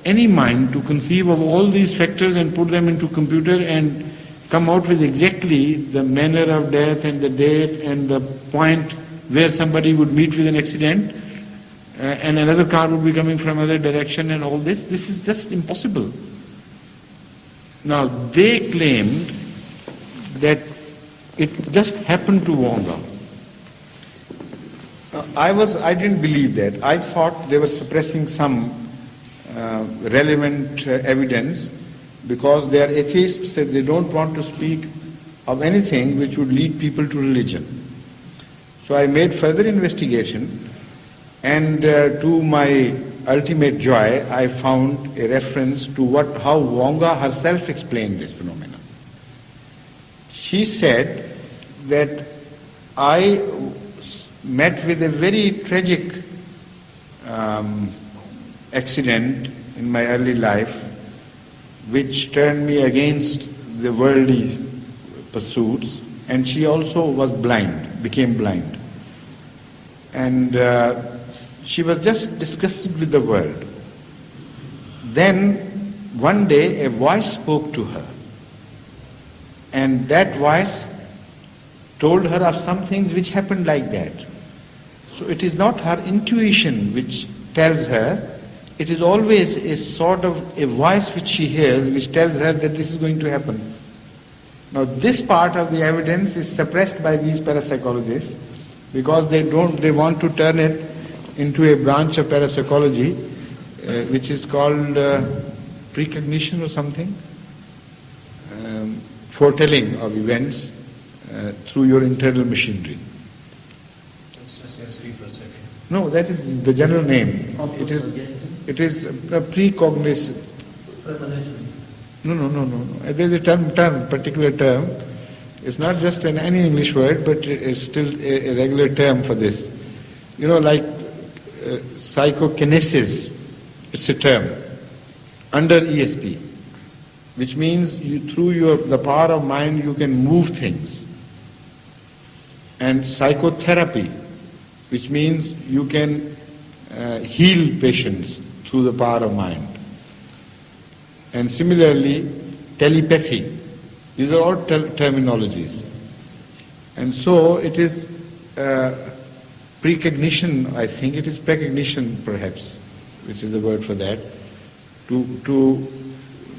any mind to conceive of all these factors and put them into computer and come out with exactly the manner of death and the date and the point where somebody would meet with an accident and another car would be coming from another direction and all this. This is just impossible. Now, they claimed that it just happened to Wonga. I didn't believe that. I thought they were suppressing some relevant evidence because they are atheists and they don't want to speak of anything which would lead people to religion. So I made further investigation, and to my ultimate joy, I found a reference to how Wonga herself explained this phenomenon. She said that I met with a very tragic accident in my early life, which turned me against the worldly pursuits, and she also was blind, became blind. And she was just disgusted with the world. Then one day a voice spoke to her, and that voice told her of some things which happened like that. So it is not her intuition which tells her, it is always a sort of a voice which she hears which tells her that this is going to happen. Now this part of the evidence is suppressed by these parapsychologists because they want to turn it into a branch of parapsychology which is called precognition or something, foretelling of events through your internal machinery. No, that is the general name. It is a precognition. No. There is a particular term. It's not just any English word, but it's still a regular term for this. You know, like psychokinesis, it's a term under ESP, which means through the power of mind you can move things. And psychotherapy, which means you can heal patients through the power of mind. And similarly, telepathy. These are all terminologies. And so it is precognition, I think it is precognition perhaps, which is the word for that, to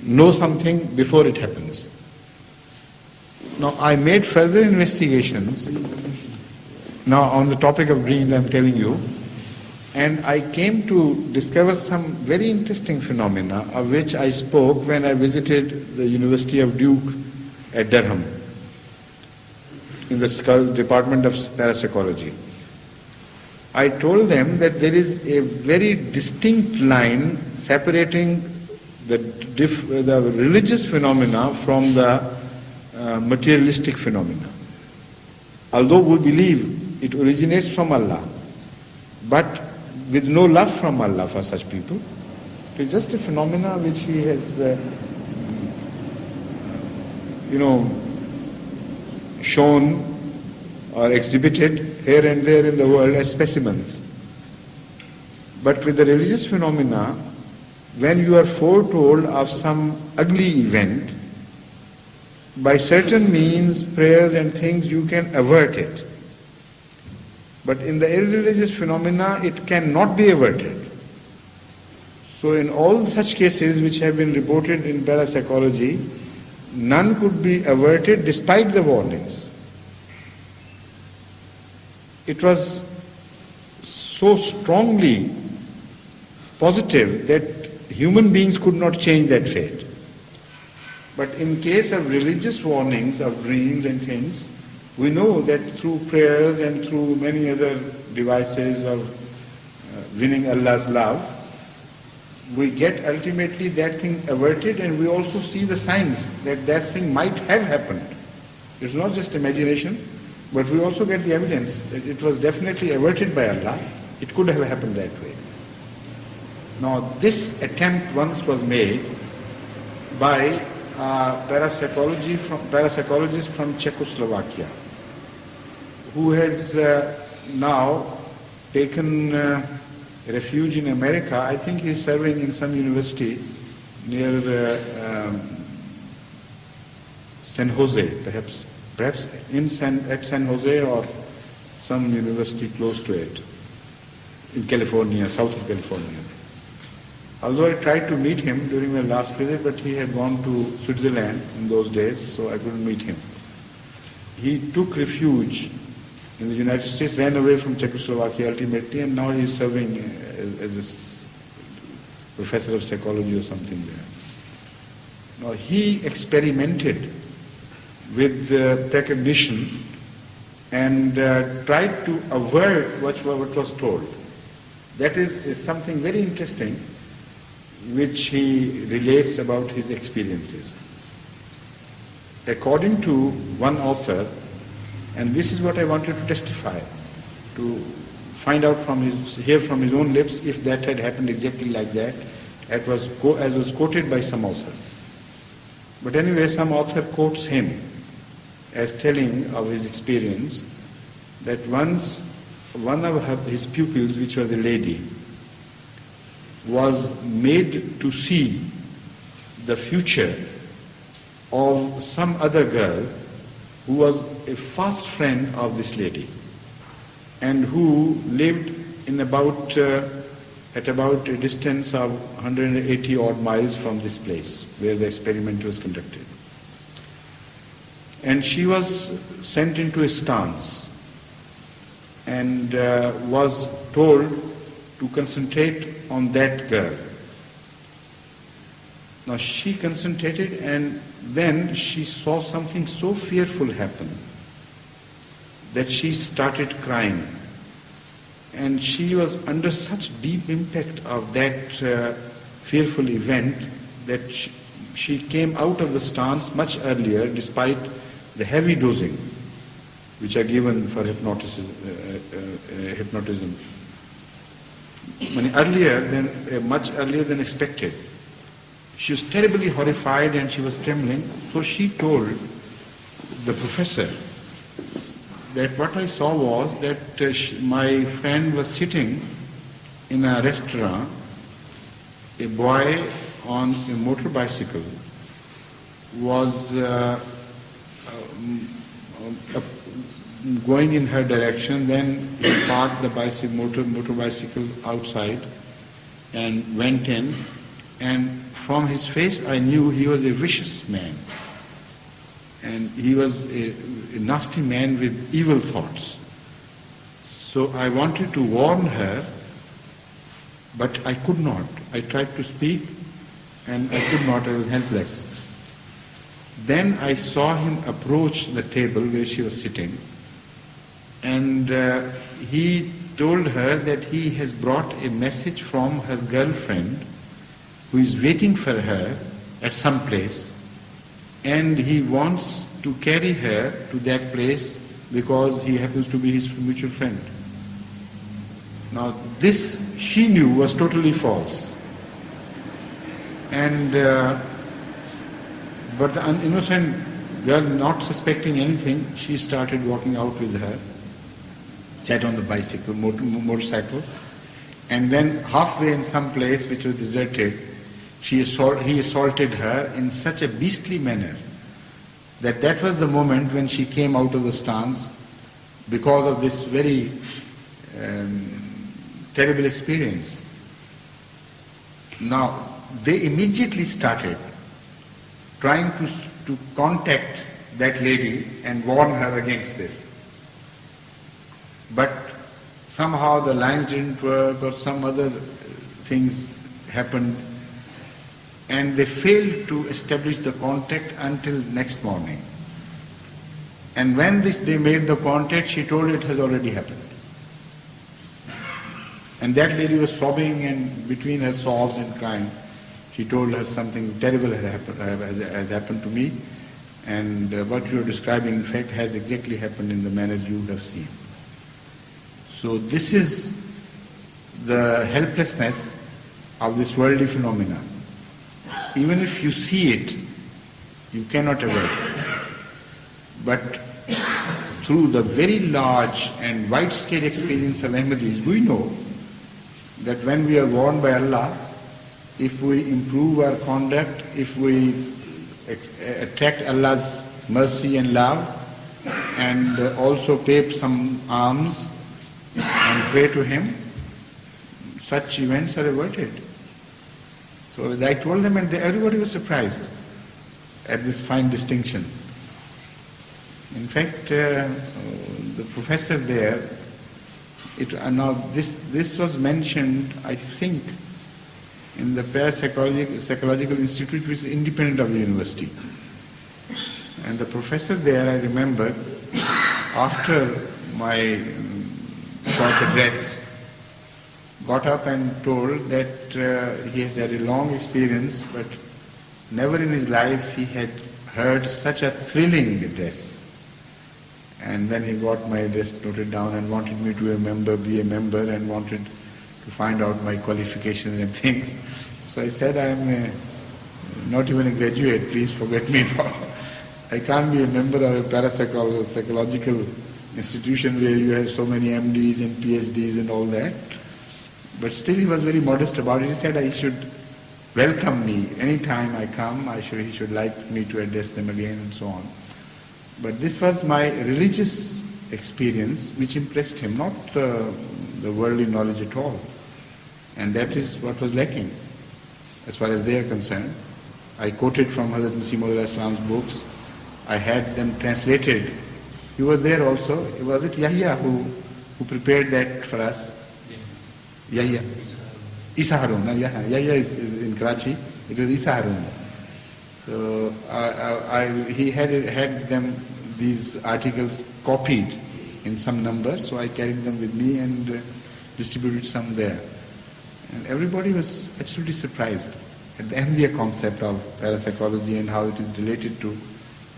know something before it happens. Now I made further investigations now on the topic of dreams I'm telling you, and I came to discover some very interesting phenomena of which I spoke when I visited the University of Duke at Durham in the Department of Parapsychology. I told them that there is a very distinct line separating the religious phenomena from the materialistic phenomena. Although we believe it originates from Allah, but with no love from Allah for such people, it is just a phenomena which He has, shown or exhibited here and there in the world as specimens. But with the religious phenomena, when you are foretold of some ugly event, by certain means, prayers and things, you can avert it. But in the irreligious phenomena, it cannot be averted. So in all such cases which have been reported in parapsychology, none could be averted despite the warnings. It was so strongly positive that human beings could not change that fate. But in case of religious warnings of dreams and things, we know that through prayers and through many other devices of winning Allah's love, we get ultimately that thing averted, and we also see the signs that that thing might have happened. It's not just imagination, but we also get the evidence that it was definitely averted by Allah. It could have happened that way. Now this attempt once was made by parapsychologist from Czechoslovakia, who has now taken refuge in America. I think he is serving in some university near San Jose, perhaps at San Jose or some university close to it, in California, south of California. Although I tried to meet him during my last visit, but he had gone to Switzerland in those days, so I couldn't meet him. He took refuge in the United States, ran away from Czechoslovakia ultimately, and now he is serving as a professor of psychology or something there. Now he experimented with precognition and tried to avert what was told. That is something very interesting which he relates about his experiences. According to one author, and this is what I wanted to testify, to find out hear from his own lips if that had happened exactly like that, as was quoted by some author. But anyway, some author quotes him as telling of his experience that once one of his pupils, which was a lady, was made to see the future of some other girl who was a fast friend of this lady and who lived in about at about a distance of 180 odd miles from this place where the experiment was conducted. And she was sent into a stance and was told to concentrate on that girl. Now she concentrated, and then she saw something so fearful happen that she started crying. And she was under such deep impact of that fearful event that she came out of the stance much earlier, despite the heavy dosing which are given for hypnotism. Much earlier than expected. She was terribly horrified and she was trembling. So she told the professor that what I saw was that my friend was sitting in a restaurant, a boy on a motor bicycle was going in her direction. Then he parked the motor bicycle outside and went in, and from his face I knew he was a vicious man, and he was a nasty man with evil thoughts. So I wanted to warn her, but I could not. I tried to speak and I could not. I was helpless. Then I saw him approach the table where she was sitting, and he told her that he has brought a message from her girlfriend who is waiting for her at some place, and he wants to carry her to that place because he happens to be his mutual friend. Now this, she knew, was totally false. And but the innocent girl, not suspecting anything, she started walking out with her, sat on the bicycle, motorcycle, and then halfway in some place which was deserted, he assaulted her in such a beastly manner that was the moment when she came out of the stance because of this very terrible experience. Now, they immediately started trying to contact that lady and warn her against this. But somehow the lines didn't work, or some other things happened, and they failed to establish the contact until next morning. And when they made the contact, she told it has already happened. And that lady was sobbing, and between her sobs and crying, she told her something terrible has happened to me, and what you are describing, in fact, has exactly happened in the manner you have seen. So this is the helplessness of this worldly phenomena. Even if you see it, you cannot avoid it. But through the very large and wide-scale experience of Ahmadis, we know that when we are warned by Allah, if we improve our conduct, if we attract Allah's mercy and love, and also pay some alms and pray to Him, such events are averted. So I told them, and everybody was surprised at this fine distinction. In fact, the professor there, now this was mentioned, I think, in the Parapsychological Institute, which is independent of the university. And the professor there, I remember, after my short address, got up and told that he has had a long experience, but never in his life he had heard such a thrilling address. And then he got my address noted down and wanted me to be a member, and wanted to find out my qualifications and things. So I said, I am not even a graduate, please forget me. I can't be a member of a parapsychological institution where you have so many MDs and PhDs and all that. But still he was very modest about it. He said I should welcome me. Anytime I come, he should like me to address them again, and so on. But this was my religious experience which impressed him, not the worldly knowledge at all. And that is what was lacking, as far as they are concerned. I quoted from Hazrat Masih Maud Islam's books. I had them translated. You were there also. Was it Yahya who prepared that for us? Yahya. Isa Harun. Yahya is in Karachi. It was Isa Harun. So he had them, these articles copied in some number, so I carried them with me and distributed some there. And everybody was absolutely surprised at the Ahmadiyya concept of parapsychology and how it is related to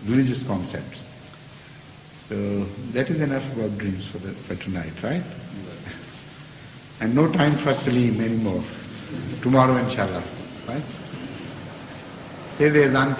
religious concepts. So that is enough about dreams for tonight, right? And no time for Salim anymore. Tomorrow inshallah, right? Say the azan.